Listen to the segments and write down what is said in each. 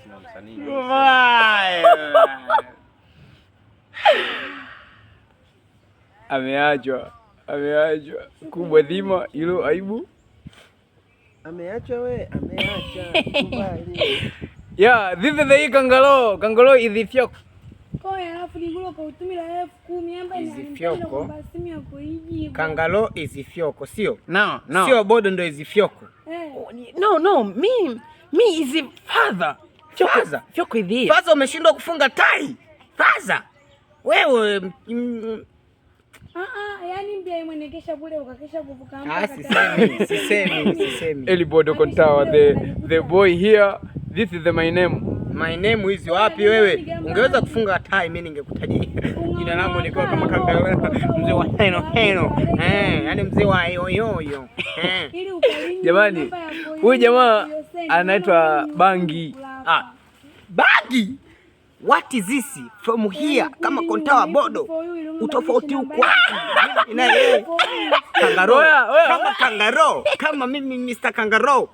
na msanii. Ameachwa kubwa dhima hilo aibu. Ameachwa kubali. Yeah, this is the Kangalo is the fyoko. Alafu nigulo kwa utumila 10,000 amba ni kwa simu yako hiji. Kangalo is fyoko, sio? No. Sio bodo ndo is fyoko. No, me is father. Fyoko hivi. Father umeshindwa kufunga tai. Father. Wewe yani mbia mwenekesha bure ukakesha kuvuka mpaka. Sisemi. Elibodo Kontawa, the boy here. This is my name. My name is wapi wewe? Ungeweza kufunga tai mimi ningekutajia. Jina langu liko kama Kangalo. Mzee wa heno. Yani mzee wa yoyo. Jamani, huyu jamaa anaitwa Bangi. Bangi? What is this? From here kama Kontawa bodo. Utofauti uko. Kangaro. Kama mimi Mr. Kangaro.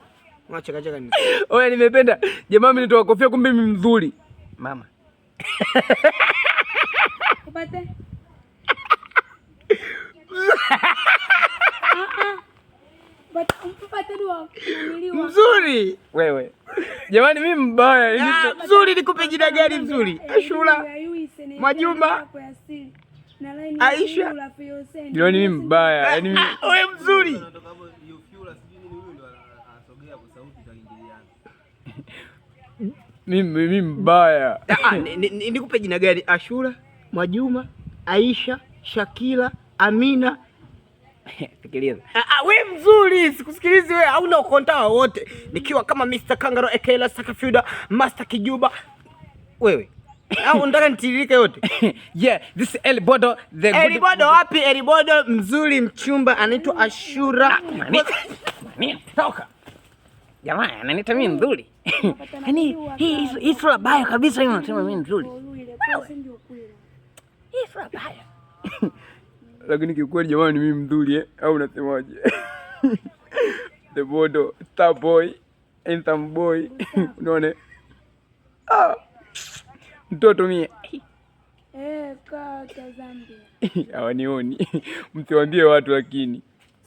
Unacheka nini? Oya, nimependa. Jamaa mimi nitoa kofia kumbe mimi mzuri. Mama. Upate? Mzuri. Wewe. Jamani mimi mbaya. Mzuri nikupe jina gani mzuri? Ashura. Majumba. Aisha. Jamani mimi mbaya. Yaani wewe mzuri. Mimi mbaya. Nikupe jina gani? Ashura, Mwajuma, Aisha, Shakila, Amina. Fikiriza. Wewe mzuri, sikusikilizi wewe, hauna Kontawa wote. Nikiwa kama Mr. Kangaro Ekela Sakafuda, Master Kijuba. Wewe. Au unataka nitiririke yote? Yeah, this is Elibodo. Elibodo wapi? Elibodo mzuri mchumba anaitwa Ashura. Mimi toka. Jamani, ananiita mimi mzuri. Yaani hii sura baya kabisa hiyo unasema mimi mzuri. Hii sura baya. Lakini kiukweli jamani mimi mzuri au unasemaje? The bodo, star boy, handsome boy. Unaona? Mtoto mie. Kaka Zambia. Hawanioni. Msiwaambie watu lakini.